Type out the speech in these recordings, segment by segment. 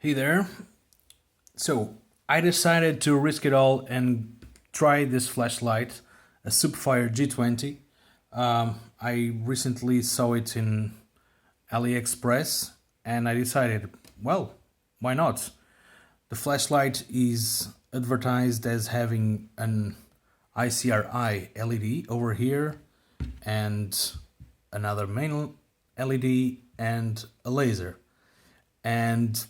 Hey there. So I decided to risk it all and try this flashlight, a Supfire G20. I recently saw it in AliExpress and I decided, well, why not? The flashlight is advertised as having an ICRI LED over here and another main LED and a laser. And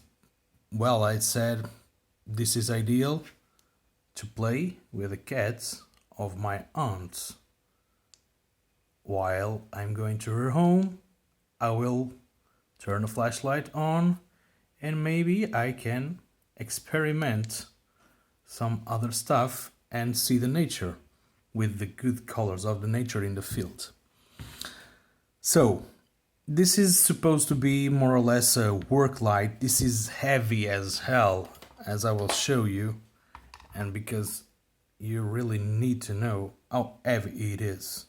well, I said this is ideal to play with the cats of my aunt. While I'm going to her home, I will turn the flashlight on and maybe I can experiment some other stuff and see the nature with the good colors of the nature in the field. So, this is supposed to be more or less a work light. This is heavy as hell, as I will show you, and because you really need to know how heavy it is.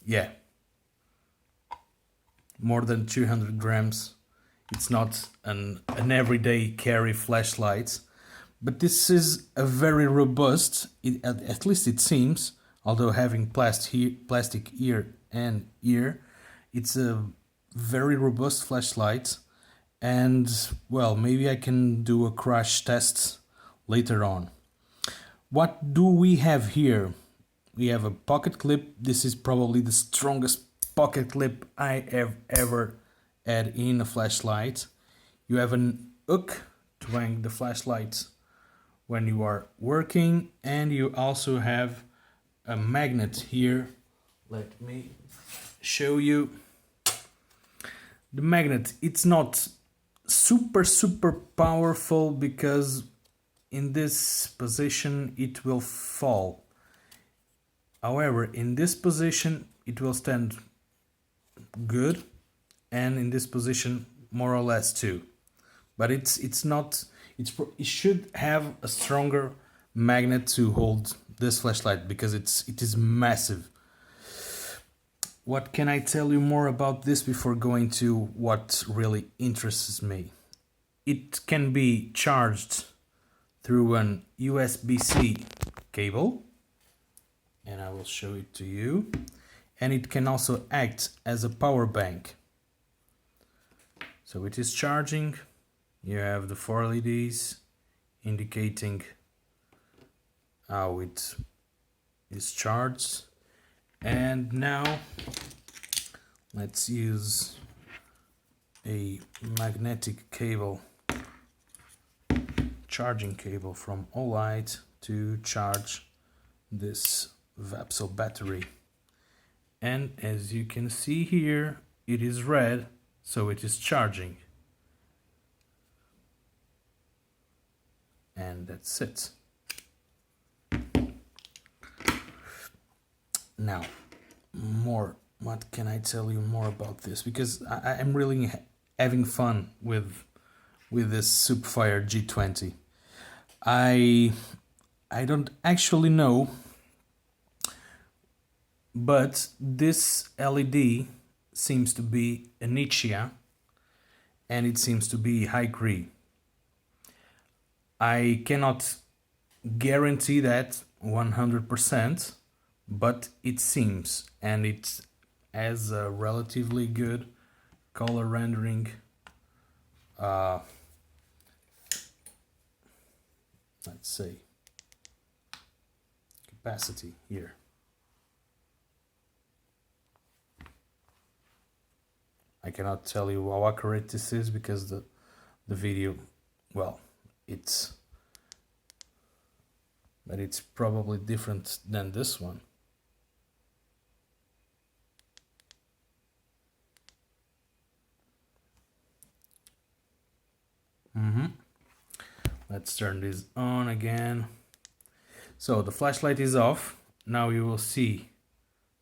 Yeah, more than 200 grams. It's not an everyday carry flashlight, but this is a very robust, at least it seems, although having plastic ear and ear, it's a very robust flashlight. And well, maybe I can do a crash test later on. What do we have here? We have a pocket clip. This is probably the strongest pocket clip I have ever had in a flashlight. You have an hook to hang the flashlight when you are working, and you also have a magnet here. Let me show you. The magnet, it's not super powerful because in this position it will fall. However, in this position it will stand good, and in this position more or less too. But it should have a stronger magnet to hold this flashlight because it is massive. What can I tell you more about this before going to what really interests me? It can be charged through an USB-C cable, and I will show it to you. And it can also act as a power bank. So it is charging. You have the 4 LEDs indicating how it is charged. And now let's use a magnetic cable, charging cable from Olight to charge this Vapso battery. And as you can see here, it is red, so it is charging. And that's it. Now, what can I tell you more about this? Because I'm really having fun with this Supfire G20. I don't actually know, but this LED seems to be a Nichia, and it seems to be high grade. I cannot guarantee that 100%, but it seems, and it has a relatively good color rendering. Let's say capacity here. I cannot tell you how accurate this is because the video, well, but it's probably different than this one. Let's turn this on again. So the flashlight is off. Now you will see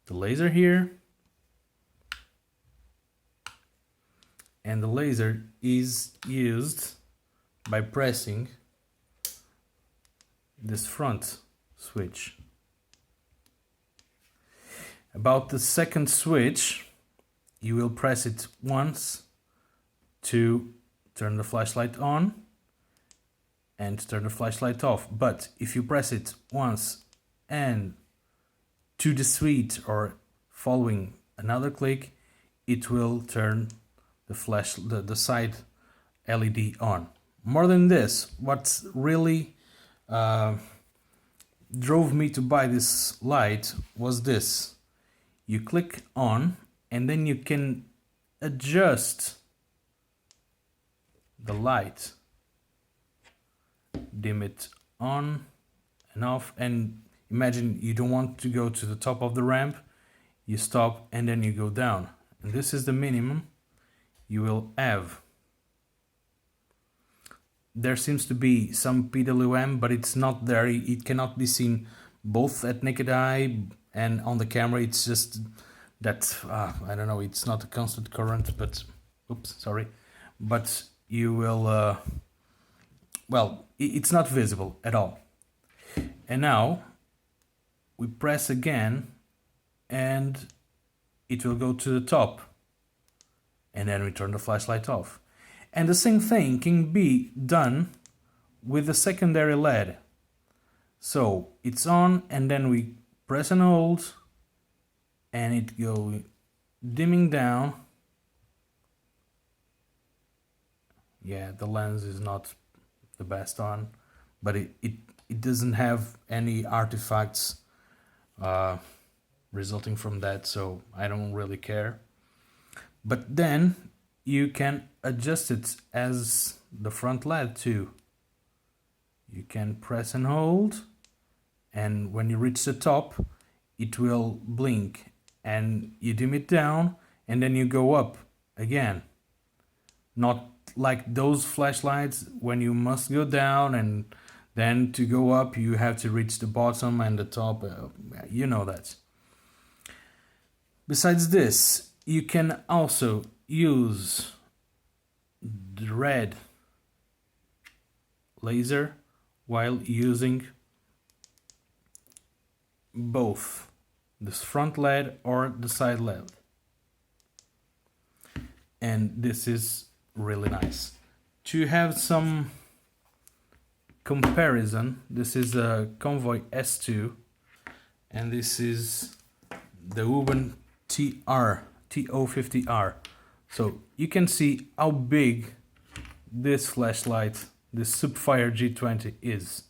the laser here. And the laser is used by pressing this front switch. About the second switch, you will press it once to turn the flashlight on and turn the flashlight off. But if you press it once and to the suite or following another click, it will turn the side LED on. More than this, what really drove me to buy this light was this. You click on and then you can adjust the light, dim it on and off, and imagine you don't want to go to the top of the ramp, you stop and then you go down, and this is the minimum you will have. There seems to be some PWM, but it's not there. It cannot be seen both at naked eye and on the camera. It's just that, I don't know, it's not a constant current, but, oops, sorry. But you will, well, it's not visible at all. And now we press again and it will go to the top. And then we turn the flashlight off. And the same thing can be done with the secondary LED. So it's on and then we press and hold and it goes dimming down. Yeah, the lens is not the best on, but it doesn't have any artifacts resulting from that, so I don't really care. But then you can adjust it as the front LED too. You can press and hold, and when you reach the top, it will blink, and you dim it down, and then you go up again. Not like those flashlights when you must go down, and then to go up you have to reach the bottom and the top. You know that. Besides this, you can also use the red laser while using both the front LED or the side LED. And this is really nice. To have some comparison, this is a Convoy S2 and this is the Uben TO50R. So you can see how big this flashlight, this Supfire G20 is.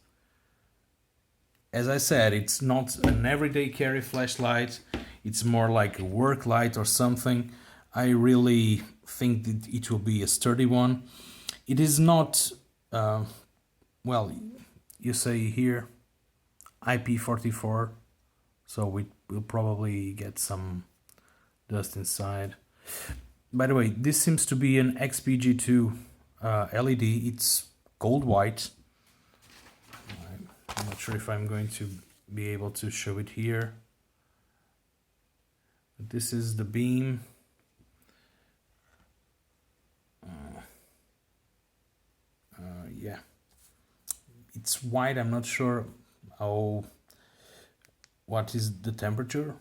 As I said, it's not an everyday carry flashlight, it's more like a work light or something. I really think that it will be a sturdy one. It is not, well, you say here IP44, so we will probably get some dust inside. By the way, this seems to be an XPG2 LED. It's gold white. I'm not sure if I'm going to be able to show it here. This is the beam. Yeah, it's white. I'm not sure what is the temperature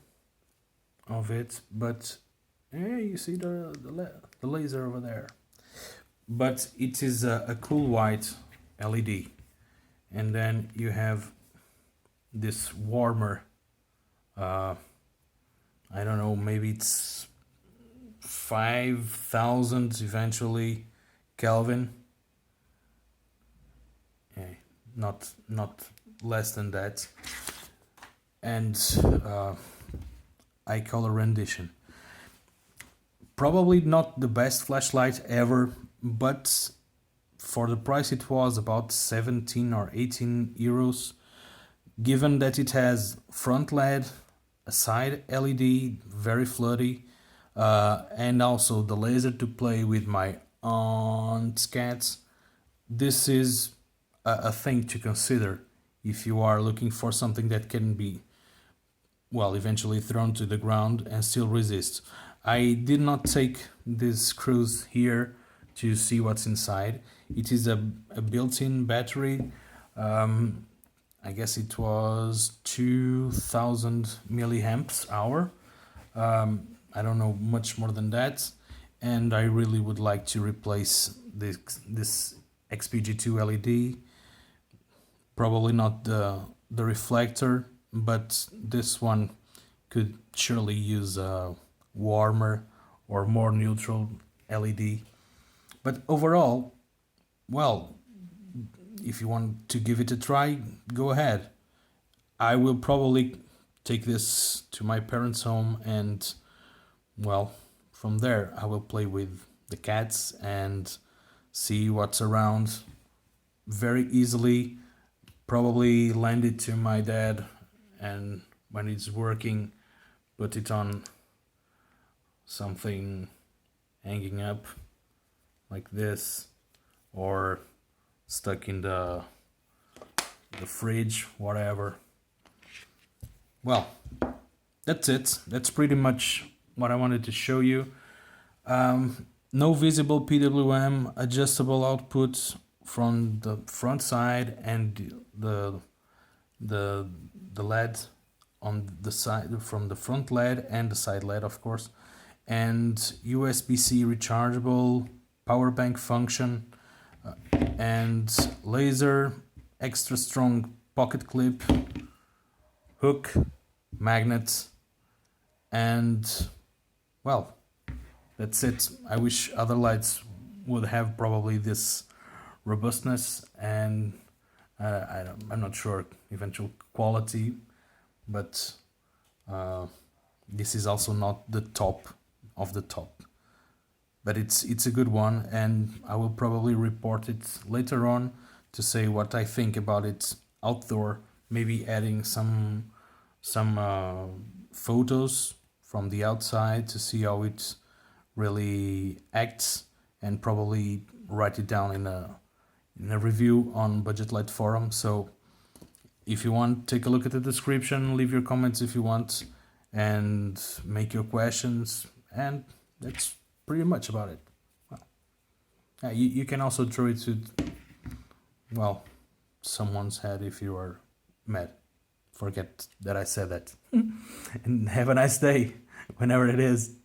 of it, but yeah, you see the laser over there. But it is a cool white LED, and then you have this warmer. I don't know, maybe it's 5,000 eventually Kelvin. Yeah, not less than that. And eye color rendition. Probably not the best flashlight ever, but for the price it was about 17 or 18 euros. Given that it has front LED, a side LED, very floody, and also the laser to play with my aunt's cats, this is a thing to consider if you are looking for something that can be, well, eventually thrown to the ground and still resist. I did not take this screws here to see what's inside. It is a built-in battery. I guess it was 2000 milliamps hour. I don't know much more than that, and I really would like to replace this XPG2 LED. Probably not the reflector, but this one could surely use a warmer or more neutral LED. But overall, well, if you want to give it a try, go ahead. I will probably take this to my parents' home, and well, from there I will play with the cats and see what's around very easily. Probably lend it to my dad, and when it's working, put it on something hanging up like this, or stuck in the fridge, whatever. Well, that's it. That's pretty much what I wanted to show you. No visible PWM, adjustable output from the front side, and the LED on the side, from the front LED and the side LED, of course, and USB-C rechargeable, power bank function, and laser, extra strong pocket clip, hook, magnets, and well, that's it. I wish other lights would have probably this robustness, and I'm not sure eventual quality, but this is also not the top of the top, but it's a good one, and I will probably report it later on to say what I think about it outdoor, maybe adding some photos from the outside to see how it really acts, and probably write it down in a review on BudgetLightForum. So if you want, take a look at the description, leave your comments if you want, and make your questions, and that's pretty much about it. Well, you can also throw it to, well, someone's head if you are mad. Forget that I said that. And have a nice day, whenever it is.